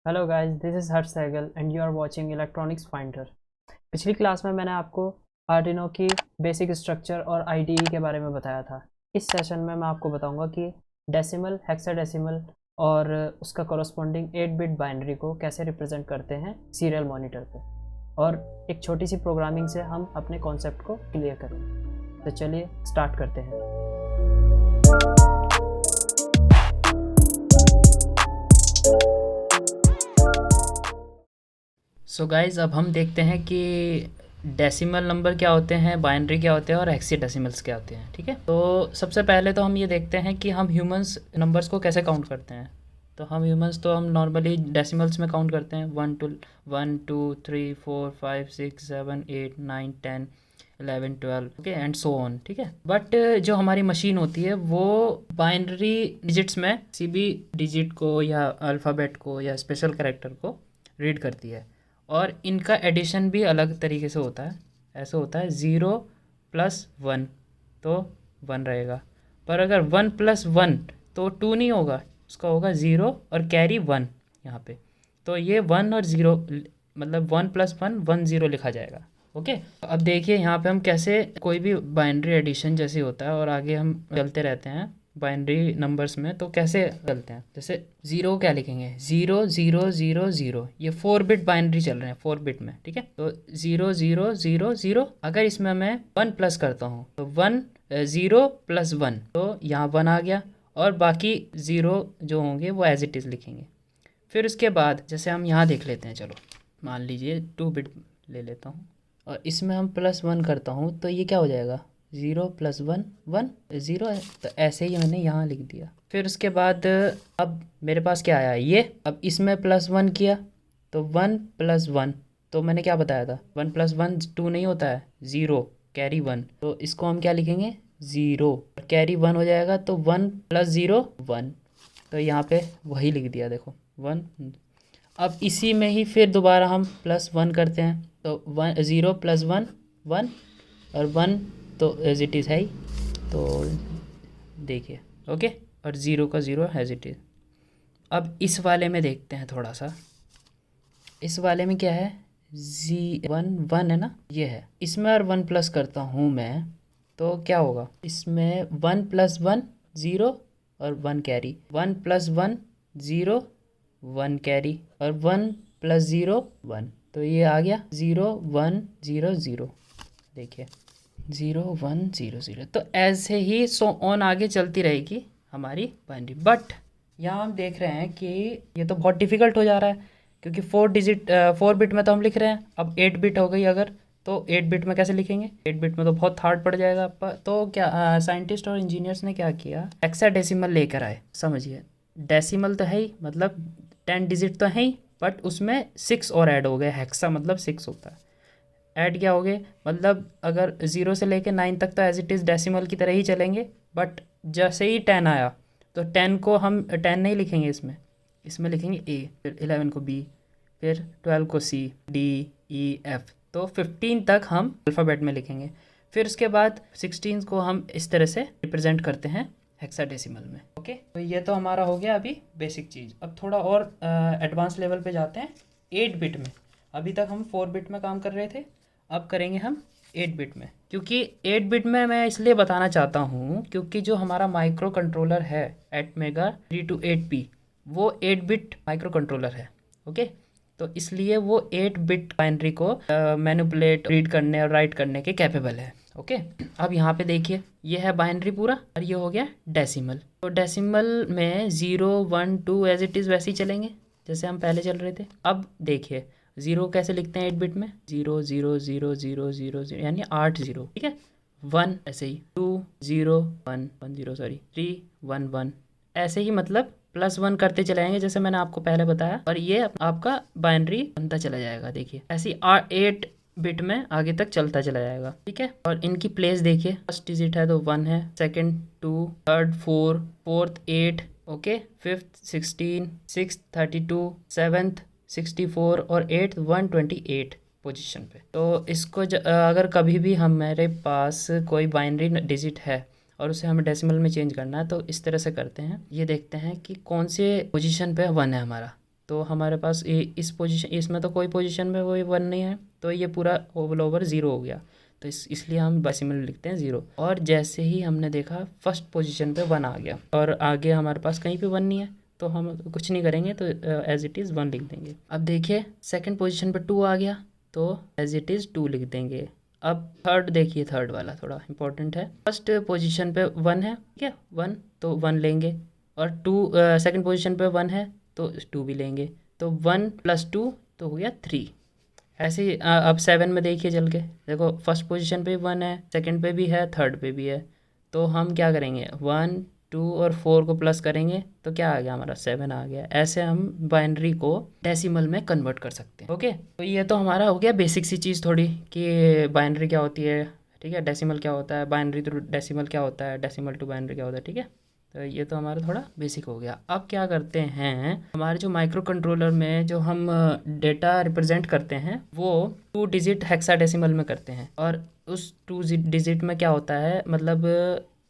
Hello guys, this is Harsh Sehgal and you are watching electronics finder. पिछली class में मैंने आपको आर्डिनो की बेसिक स्ट्रक्चर और आईडीई के बारे में बताया था। इस सेशन में मैं आपको बताऊंगा कि डेसिमल, हेक्साडेसिमल और उसका कॉरस्पॉन्डिंग 8 बिट बाइनरी को कैसे रिप्रेजेंट करते हैं सीरियल मॉनिटर पे, और एक छोटी सी प्रोग्रामिंग से हम अपने कॉन्सेप्ट को क्लियर करेंगे। तो चलिए स्टार्ट करते हैं। सो गाइज़, अब हम देखते हैं कि डेसिमल नंबर क्या होते हैं, बाइनरी क्या होते हैं और हेक्साडेसिमल्स क्या होते हैं। ठीक है, तो सबसे पहले तो हम ये देखते हैं कि हम ह्यूमंस नंबर्स को कैसे काउंट करते हैं। तो हम ह्यूमंस तो हम नॉर्मली डेसिमल्स में काउंट करते हैं, 1 2 1 2 3 4 5 6 7 8 9 10 11 12, ओके एंड सो ऑन। ठीक है, बट जो हमारी मशीन होती है वो बाइनरी डिजिट्स में किसी भी डिजिट को या अल्फ़ाबेट को या स्पेशल कैरेक्टर को रीड करती है, और इनका एडिशन भी अलग तरीके से होता है। ऐसे होता है 0 + 1 तो 1 रहेगा, पर अगर 1 + 1 तो 2 नहीं होगा, उसका होगा 0 और कैरी 1 यहाँ पे। तो ये 1 और 0 मतलब 1 + 1 1 0 लिखा जाएगा। ओके, अब देखिए यहाँ पे हम कैसे कोई भी बाइनरी एडिशन जैसे होता है और आगे हम चलते रहते हैं बाइनरी नंबर्स में, तो कैसे चलते हैं। जैसे 0 क्या लिखेंगे, 0 0 0 0, ये 4 बिट बाइनरी चल रहे हैं 4 बिट में। ठीक है, तो 0 0 0 0, अगर इसमें मैं 1 प्लस करता हूँ तो 1 0 + 1 तो यहाँ 1 आ गया, और बाकी 0 जो होंगे वो एज इट इज़ लिखेंगे। फिर उसके बाद जैसे हम यहाँ देख लेते हैं, चलो मान लीजिए 2 बिट ले लेता हूँ और इसमें हम +1 करता हूँ तो ये क्या हो जाएगा, 0 + 1 1 0 है, तो ऐसे ही मैंने यहाँ लिख दिया। फिर उसके बाद अब मेरे पास क्या आया, ये अब इसमें +1 किया तो 1 + 1, तो मैंने क्या बताया था 1 + 1 2 नहीं होता है, 0 कैरी 1, तो इसको हम क्या लिखेंगे 0, कैरी 1 हो जाएगा तो 1 + 0 1, तो यहाँ पे वही लिख दिया देखो 1। अब इसी में ही फिर दोबारा हम +1 करते हैं, तो 0 + 1 1 और 1 तो एज इट इज़ है ही, तो देखिए ओके, और 0 का 0 एज इट इज़। अब इस वाले में देखते हैं थोड़ा सा, इस वाले में क्या है, 1 है ना, ये है। इसमें और 1 प्लस करता हूँ मैं तो क्या होगा, इसमें 1 + 1 0 और 1 कैरी, 1 + 1 0 1 कैरी, और 1 + 0 1, तो ये आ गया 0 1 0 0। देखिए 0 1 0 0, तो ऐसे ही सो ऑन आगे चलती रहेगी हमारी बाइनरी। बट यहाँ हम देख रहे हैं कि ये तो बहुत डिफ़िकल्ट हो जा रहा है, क्योंकि 4 बिट में तो हम लिख रहे हैं, अब 8 बिट हो गई अगर, तो 8 बिट में कैसे लिखेंगे, 8 बिट में तो बहुत हार्ड पड़ जाएगा। तो क्या साइंटिस्ट और इंजीनियर्स ने क्या किया, हेक्साडेसिमल लेकर आए। समझिए, डेसिमल तो है ही, मतलब 10 डिजिट तो है ही, बट उसमें 6 और ऐड हो गए, हेक्सा मतलब 6 होता है। ऐड क्या हो गए, मतलब अगर 0 से लेके 9 तक तो एज इट इज़ डेसिमल की तरह ही चलेंगे, बट जैसे ही 10 आया तो 10 को हम 10 नहीं लिखेंगे, इसमें इसमें लिखेंगे A, फिर 11 को B, फिर 12 को C D E F, तो 15 तक हम अल्फ़ाबेट में लिखेंगे। फिर उसके बाद 16 को हम इस तरह से रिप्रेजेंट करते हैं हेक्साडेसिमल में। ओके, तो ये तो हमारा हो गया अभी बेसिक चीज़। अब थोड़ा और एडवांस लेवल पे जाते हैं 8 बिट में। अभी तक हम 4 बिट में काम कर रहे थे, अब करेंगे हम 8 बिट में। क्योंकि 8 बिट में मैं इसलिए बताना चाहता हूँ क्योंकि जो हमारा माइक्रो कंट्रोलर है ATmega 328P, वो 8 बिट माइक्रो कंट्रोलर है। ओके, तो इसलिए वो 8 बिट बाइनरी को मैनिपुलेट, रीड करने और राइट करने के कैपेबल है। ओके, अब यहाँ पे देखिए ये है बाइनरी पूरा, और ये हो गया डेसिमल। तो डेसिमल में 0 1 2 एज इट इज़ वैसे ही चलेंगे जैसे हम पहले चल रहे थे। अब देखिए 0 कैसे लिखते हैं 8 बिट में, 0 0 0 0 0 0 यानी 8 0। ठीक है, 1 ऐसे ही, 2 0 1 1 0 सॉरी 3 1 1, ऐसे ही मतलब +1 करते चलाएंगे जैसे मैंने आपको पहले बताया, और ये आपका बाइनरी बनता चला जाएगा। देखिए ऐसे ही 8 बिट में आगे तक चलता चला जाएगा। ठीक है, और इनकी प्लेस देखिए, फर्स्ट डिजिट है तो 1 है, second 2, third 4, fourth 8, okay, fifth 16, sixth 32, seventh 64 और 8th 128 पोजीशन पे। तो इसको अगर कभी भी हमारे पास कोई बाइनरी डिजिट है और उसे हमें डेसिमल में चेंज करना है तो इस तरह से करते हैं। ये देखते हैं कि कौन से पोजीशन पे 1 है हमारा, तो हमारे पास ये इस पोजीशन, इसमें तो कोई पोजीशन में कोई 1 नहीं है, तो ये पूरा ओवल ओवर 0 हो गया। तो इसलिए हम डेसिमल लिखते हैं 0। और जैसे ही हमने देखा फर्स्ट पोजीशन पे 1 आ गया और आगे हमारे पास कहीं पे 1 नहीं है, तो हम कुछ नहीं करेंगे, तो एज इट इज़ 1 लिख देंगे। अब देखिए सेकंड पोजीशन पे 2 आ गया, तो एज इट इज़ 2 लिख देंगे। अब थर्ड देखिए, थर्ड वाला थोड़ा इंपॉर्टेंट है। फर्स्ट पोजीशन पे 1 है, ठीक है, 1 तो 1 लेंगे, और 2 सेकंड पोजीशन पे 1 है तो 2 भी लेंगे, तो 1 + 2 तो हो गया 3। ऐसे ही अब 7 में देखिए चल के, देखो फर्स्ट पोजीशन पे 1 है, सेकंड पे भी है, थर्ड पे भी है, तो हम क्या करेंगे 1 2 और 4 को प्लस करेंगे तो क्या आ गया हमारा 7 आ गया। ऐसे हम बाइनरी को डेसिमल में कन्वर्ट कर सकते हैं। ओके, तो ये तो हमारा हो गया बेसिक सी चीज़ थोड़ी कि बाइनरी क्या होती है, ठीक है, डेसिमल क्या होता है, बाइनरी टू डेसिमल क्या होता है, डेसिमल टू बाइनरी क्या होता है, ठीक है। तो ये तो हमारा थोड़ा बेसिक हो गया। अब क्या करते हैं, हमारे जो माइक्रो कंट्रोलर में जो हम डेटा रिप्रेजेंट करते हैं वो 2 डिजिट हेक्साडेसिमल में करते हैं, और उस 2 डिजिट में क्या होता है, मतलब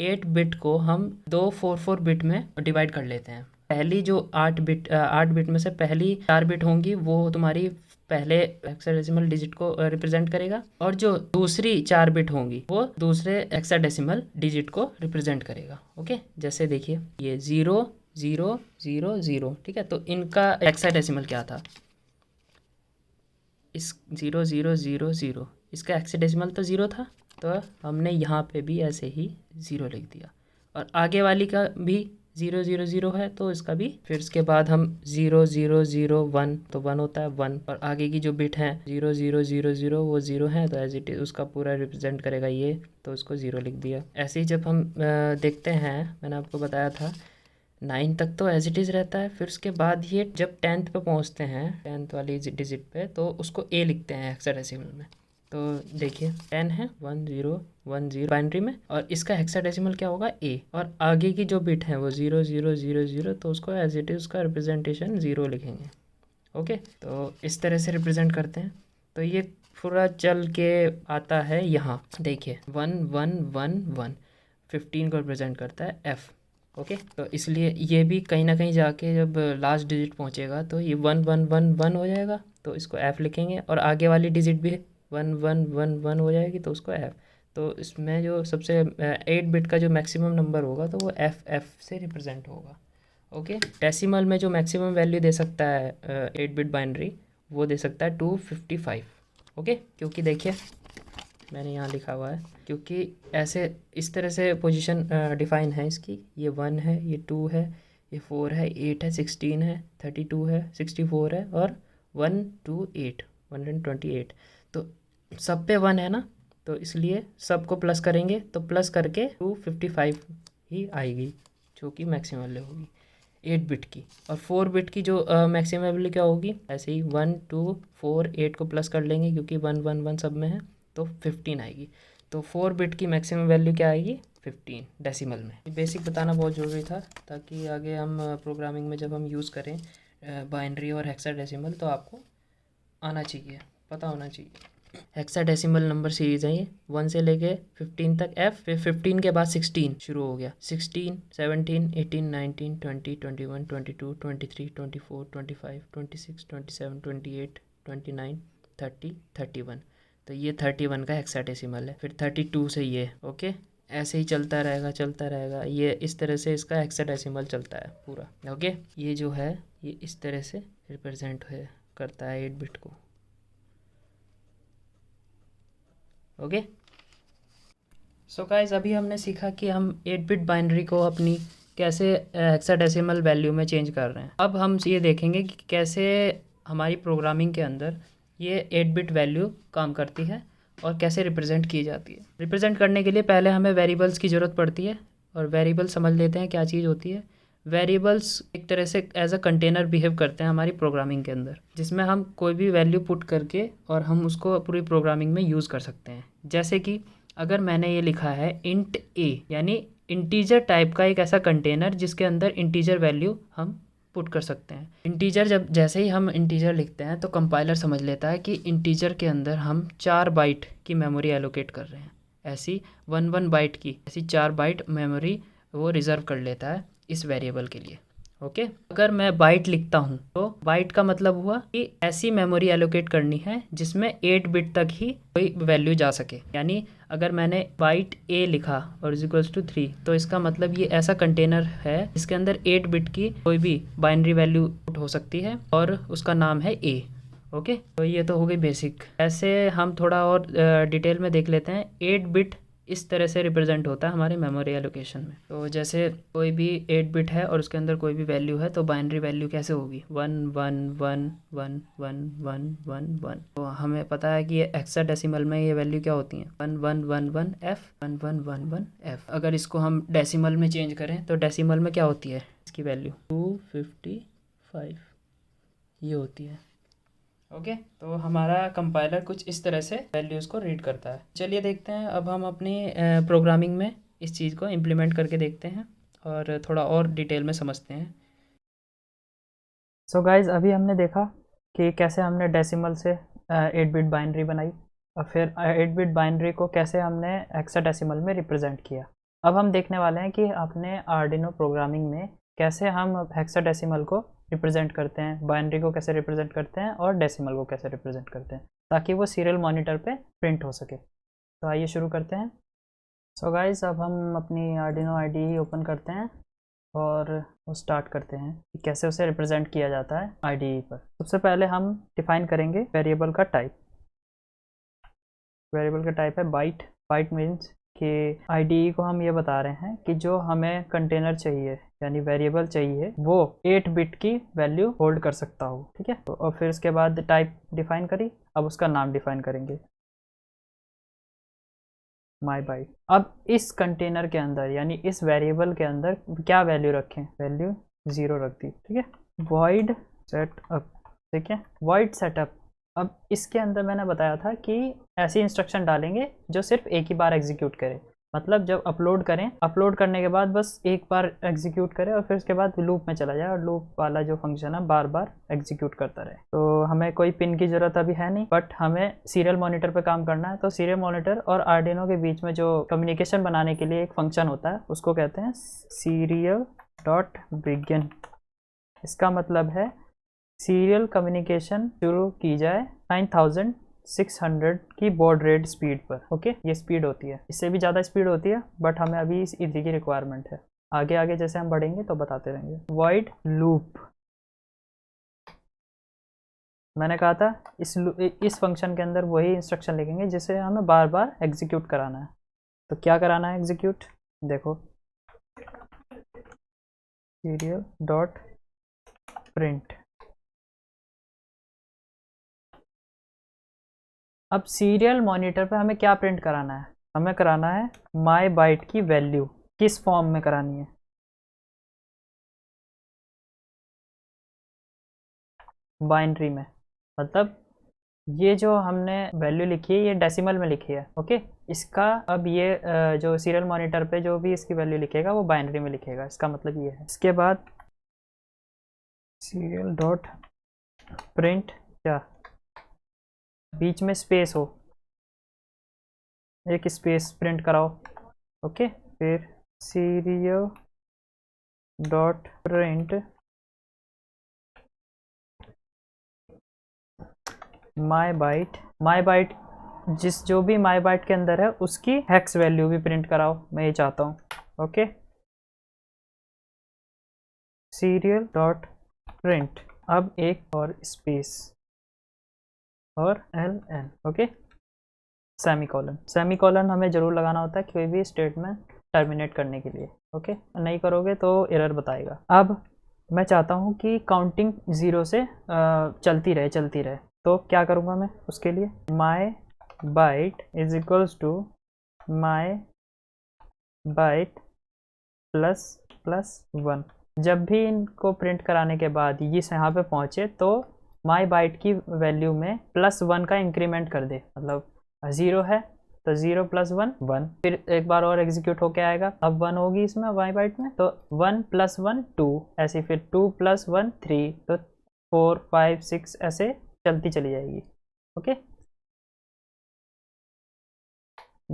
8 बिट को हम 2 4 बिट में डिवाइड कर लेते हैं। पहली जो 8 बिट में से पहली 4 बिट होंगी वो तुम्हारी पहले हेक्साडेसिमल डिजिट को रिप्रेजेंट करेगा, और जो दूसरी 4 बिट होंगी वो दूसरे हेक्साडेसिमल डिजिट को रिप्रेजेंट करेगा। ओके, जैसे देखिए ये 0 0 0 0, ठीक है, तो इनका हेक्साडेसिमल क्या था, इस 0 0 0 0, इसका हेक्साडेसिमल तो 0 था, तो हमने यहाँ पे भी ऐसे ही 0 लिख दिया, और आगे वाली का भी 0 0 0 है तो इसका भी, फिर इसके बाद हम 0 0 0 1, तो 1 होता है 1, और आगे की जो बिट है 0 0 0 0 वो 0 है, तो एज इट इज उसका पूरा रिप्रेजेंट करेगा ये, तो उसको 0 लिख दिया। ऐसे ही जब हम देखते हैं, मैंने आपको बताया था 9 तक तो एज इट इज़ रहता है, फिर उसके बाद ये जब 10th पे पहुंचते हैं, 10th वाली डिजिट पे, तो उसको ए लिखते हैं हेक्साडेसिमल में। तो देखिए 10 है 1 0 1 0 बाइनरी में, और इसका हेक्साडेसिमल क्या होगा ए, और आगे की जो बिट है वो 0 0 0 0, तो उसको एज इट इज उसका रिप्रेजेंटेशन 0 लिखेंगे। ओके, तो इस तरह से रिप्रेजेंट करते हैं। तो ये पूरा चल के आता है यहाँ, देखिए 1 1 1 1, 15 को रिप्रेजेंट करता है एफ। ओके, तो इसलिए ये भी कहीं ना कहीं जाके जब लास्ट डिजिट पहुँचेगा तो ये 1 1 1 1 हो जाएगा, तो इसको एफ लिखेंगे, और आगे वाली डिजिट भी 1 1 1 1 हो जाएगी, तो उसको एफ। तो इसमें जो सबसे 8 बिट का जो मैक्सिमम नंबर होगा तो वो एफ से रिप्रेजेंट होगा। ओके, डेसिमल में जो मैक्सिमम वैल्यू दे सकता है 8 बिट बाइनरी, वो दे सकता है 255। ओके, क्योंकि देखिए मैंने यहाँ लिखा हुआ है, क्योंकि ऐसे इस तरह से पोजीशन डिफाइन है इसकी, ये 1 है, ये 2 है, ये 4 है, 8 है, 16 है, 32 है, 64 है, और 1 2 8 128, तो सब पे 1 है ना, तो इसलिए सबको प्लस करेंगे, तो प्लस करके 255 ही आएगी, जो कि मैक्सिमम वैल्यू होगी 8 बिट की। और 4 बिट की जो मैक्सिमम वैल्यू क्या होगी, ऐसे ही 1 2 4 8 को प्लस कर लेंगे, क्योंकि 1 1 1 सब में है, तो 15 आएगी। तो 4 बिट की मैक्सिमम वैल्यू क्या आएगी 15 डेसिमल में। बेसिक बताना बहुत ज़रूरी था, ताकि आगे हम प्रोग्रामिंग में जब हम यूज़ करें बाइनरी और हेक्साडेसिमल, तो आपको आना चाहिए, पता होना चाहिए। हेक्साडेसिमल नंबर सीरीज़ है ये, 1 से लेके 15 तक एफ, फिर 15 के बाद 16 शुरू हो गया, 16 17 18 19 20 21 22 23 24 25 26 27 28 29 30 31, तो ये 31 का हेक्साडेसिमल है। फिर 32 से ये, ओके, ऐसे ही चलता रहेगा, ये इस तरह से इसका हेक्साडेसिमल चलता है पूरा। ओके, ये जो है ये इस तरह से रिप्रेजेंट करता है 8 बिट को। ओके, सो गाइस अभी हमने सीखा कि हम 8 बिट बाइनरी को अपनी कैसे हेक्साडेसिमल वैल्यू में चेंज कर रहे हैं। अब हम ये देखेंगे कि कैसे हमारी प्रोग्रामिंग के अंदर ये 8 बिट वैल्यू काम करती है और कैसे रिप्रेजेंट की जाती है। रिप्रेजेंट करने के लिए पहले हमें वेरिएबल्स की ज़रूरत पड़ती है, और वेरिएबल समझ लेते हैं क्या चीज़ होती है। वेरिएबल्स एक तरह से एज अ कंटेनर बिहेव करते हैं हमारी प्रोग्रामिंग के अंदर, जिसमें हम कोई भी वैल्यू पुट करके और हम उसको पूरी प्रोग्रामिंग में यूज़ कर सकते हैं। जैसे कि अगर मैंने ये लिखा है इंट ए, यानी इंटीजर टाइप का एक ऐसा कंटेनर जिसके अंदर इंटीजर वैल्यू हम पुट कर सकते हैं। इंटीजर जैसे ही हम इंटीजर लिखते हैं तो कंपाइलर समझ लेता है कि इंटीजर के अंदर हम 4 बाइट की मेमोरी एलोकेट कर रहे हैं। ऐसी 1 1 बाइट की ऐसी 4 बाइट मेमोरी वो रिज़र्व कर लेता है इस वेरिएबल के लिए। ओके। अगर मैं बाइट लिखता हूँ तो बाइट का मतलब हुआ कि ऐसी मेमोरी एलोकेट करनी है जिसमें 8 बिट तक ही कोई वैल्यू जा सके। यानी अगर मैंने बाइट ए लिखा और इज इक्वल्स टू 3, तो इसका मतलब ये ऐसा कंटेनर है जिसके अंदर 8 बिट की कोई भी बाइनरी वैल्यू हो सकती है और उसका नाम है ए। ओके, तो ये तो हो गई बेसिक। ऐसे हम थोड़ा और डिटेल में देख लेते हैं। 8 बिट इस तरह से रिप्रेजेंट होता है हमारे मेमोरी एलोकेशन में। तो जैसे कोई भी 8 बिट है और उसके अंदर कोई भी वैल्यू है, तो बाइनरी वैल्यू कैसे होगी? 1 1 1 1 1 1 1 1। तो हमें पता है कि ये हेक्साडेसिमल में ये वैल्यू क्या होती है? 1 1 1 1 F 1 1 1 1 F। अगर इसको हम डेसिमल में चेंज करें तो डेसिमल में क्या होती है इसकी वैल्यू? 255 ये होती है। ओके, तो हमारा कंपाइलर कुछ इस तरह से वैल्यूज़ को रीड करता है। चलिए देखते हैं, अब हम अपनी प्रोग्रामिंग में इस चीज़ को इम्प्लीमेंट करके देखते हैं और थोड़ा और डिटेल में समझते हैं। सो गाइज, अभी हमने देखा कि कैसे हमने डेसिमल से 8 बिट बाइनरी बनाई और फिर 8 बिट बाइनरी को कैसे हमने हेक्साडेसिमल में रिप्रेजेंट किया। अब हम देखने वाले हैं कि अपने आर्डिनो प्रोग्रामिंग में कैसे हम हेक्साडेसिमल को रिप्रेजेंट करते हैं, बाइनरी को कैसे रिप्रेजेंट करते हैं और डेसिमल को कैसे रिप्रेजेंट करते हैं, ताकि वो सीरियल मॉनिटर पे प्रिंट हो सके। तो आइए शुरू करते हैं। सो गाइज, अब हम अपनी आर्डिनो IDE ओपन करते हैं और वो स्टार्ट करते हैं कि कैसे उसे रिप्रेजेंट किया जाता है IDE पर। सबसे पहले हम डिफाइन करेंगे वेरिएबल का टाइप। वेरिएबल का टाइप है बाइट। बाइट मीन्स कि IDE को हम ये बता रहे हैं कि जो हमें कंटेनर चाहिए यानी वेरिएबल चाहिए वो 8 बिट की वैल्यू होल्ड कर सकता हो। ठीक है, तो और फिर उसके बाद टाइप डिफाइन करी, अब उसका नाम डिफाइन करेंगे माई बाइट। अब इस कंटेनर के अंदर यानी इस वेरिएबल के अंदर क्या वैल्यू रखें? वैल्यू 0 रख दी। ठीक है, वॉइड सेटअप। ठीक है, वॉइड सेटअप। अब इसके अंदर मैंने बताया था कि ऐसी इंस्ट्रक्शन डालेंगे जो सिर्फ एक ही बार एग्जीक्यूट करे। मतलब जब अपलोड करें, अपलोड करने के बाद बस एक बार एग्जीक्यूट करे और फिर उसके बाद लूप में चला जाए और लूप वाला जो फंक्शन है बार बार एग्जीक्यूट करता रहे। तो हमें कोई पिन की ज़रूरत अभी है नहीं, बट हमें सीरियल मॉनिटर पे काम करना है। तो सीरियल मॉनिटर और आर्डिनो के बीच में जो कम्युनिकेशन बनाने के लिए एक फंक्शन होता है उसको कहते हैं सीरियल डॉट बिगिन। इसका मतलब है सीरियल कम्युनिकेशन शुरू की जाए 9600 की बॉड रेट स्पीड पर। ओके, ये स्पीड होती है, इससे भी ज़्यादा स्पीड होती है बट हमें अभी इसी की रिक्वायरमेंट है। आगे आगे जैसे हम बढ़ेंगे तो बताते रहेंगे। वॉइड लूप, मैंने कहा था इस फंक्शन के अंदर वही इंस्ट्रक्शन लिखेंगे जिसे हमें बार बार एग्जीक्यूट कराना है। तो क्या कराना है एग्जीक्यूट? देखो, सीरियल डॉट प्रिंट। अब सीरियल मॉनिटर पे हमें क्या प्रिंट कराना है? हमें कराना है माई बाइट की वैल्यू। किस फॉर्म में करानी है? बाइनरी में। मतलब ये जो हमने वैल्यू लिखी है ये डेसिमल में लिखी है। ओके, इसका अब ये जो सीरियल मॉनिटर पे जो भी इसकी वैल्यू लिखेगा वो बाइनरी में लिखेगा। इसका मतलब ये है। इसके बाद सीरियल डॉट प्रिंट, क्या बीच में स्पेस हो, एक स्पेस प्रिंट कराओ। ओके, फिर serial dot print my byte. My byte जिस जो भी माई बाइट के अंदर है उसकी हेक्स वैल्यू भी प्रिंट कराओ, मैं ये चाहता हूँ। ओके, सीरियल डॉट प्रिंट, अब एक और स्पेस और LN। Okay, semicolon. सेमीकोलन हमें जरूर लगाना होता है कोई भी स्टेटमेंट टर्मिनेट करने के लिए। ओके, नहीं करोगे तो एरर बताएगा। अब मैं चाहता हूँ कि काउंटिंग 0 से चलती रहे। तो क्या करूँगा मैं उसके लिए? My byte is equals to my byte plus plus 1। जब भी इनको प्रिंट कराने के बाद ये यहाँ पे पहुँचे तो माई बाइट की वैल्यू में +1 का इंक्रीमेंट कर दे। मतलब 0 है तो 0 + 1 1, फिर एक बार और एग्जीक्यूट होके आएगा। अब 1 होगी इसमें माई बाइट में, तो 1 + 1 2, ऐसे फिर 2 + 1 3, तो 4 5 6 ऐसे चलती चली जाएगी। ओके,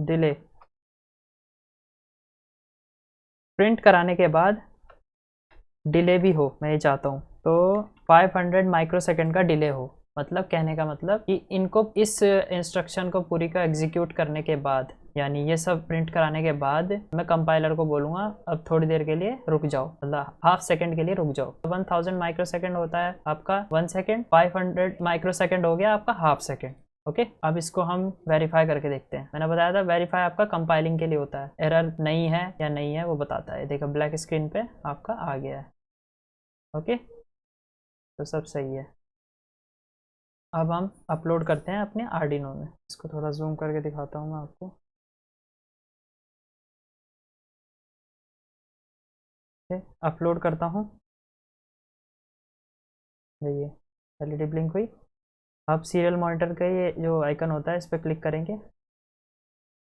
डिले प्रिंट कराने के बाद डिले भी हो, मैं ये चाहता हूँ, तो 500 माइक्रोसेकंड का डिले हो। मतलब कहने का मतलब कि इनको इस इंस्ट्रक्शन को पूरी का एग्जीक्यूट करने के बाद, यानी ये सब प्रिंट कराने के बाद, मैं कंपाइलर को बोलूँगा अब थोड़ी देर के लिए रुक जाओ, मतलब हाफ सेकंड के लिए रुक जाओ। 1000 माइक्रोसेकंड होता है आपका 1 सेकंड, 500 माइक्रोसेकंड हो गया आपका हाफ सेकंड। ओके, अब इसको हम वेरीफाई करके देखते हैं। मैंने बताया था वेरीफाई आपका कंपाइलिंग के लिए होता है, एरर नहीं है या नहीं है वो बताता है। देखो ब्लैक स्क्रीन पे आपका आ गया है। ओके, तो सब सही है। अब हम अपलोड करते हैं अपने आर्डिनो में। इसको थोड़ा जूम करके दिखाता हूँ मैं आपको। अपलोड करता हूँ, ये एलईडी ब्लिंक हुई। अब सीरियल मॉनिटर का ये जो आइकन होता है इस पर क्लिक करेंगे,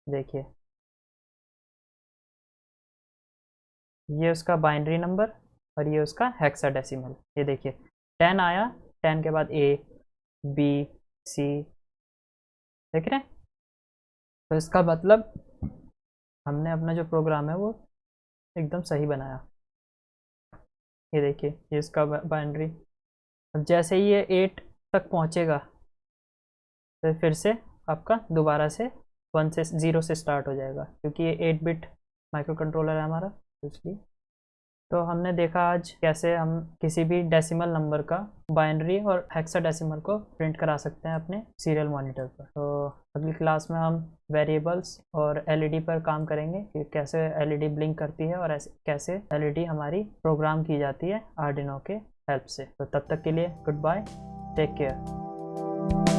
देखिए ये उसका बाइनरी नंबर और ये उसका हेक्साडेसिमल। ये देखिए 10 आया, 10 के बाद ए बी सी, देख रहे हैं। तो इसका मतलब हमने अपना जो प्रोग्राम है वो एकदम सही बनाया। ये देखिए ये इसका बाइनरी। अब जैसे ही ये 8 तक पहुंचेगा तो फिर से आपका दोबारा से 1 से 0 से स्टार्ट हो जाएगा, क्योंकि ये 8 बिट माइक्रो कंट्रोलर है हमारा, इसलिए। तो हमने देखा आज कैसे हम किसी भी डेसिमल नंबर का बाइनरी और हेक्साडेसिमल को प्रिंट करा सकते हैं अपने सीरियल मॉनिटर पर। तो अगली क्लास में हम वेरिएबल्स और एलईडी पर काम करेंगे कि कैसे एलईडी ब्लिंक करती है और कैसे एलईडी हमारी प्रोग्राम की जाती है आर्डिनो के हेल्प से। तो तब तक के लिए गुड बाय, टेक केयर।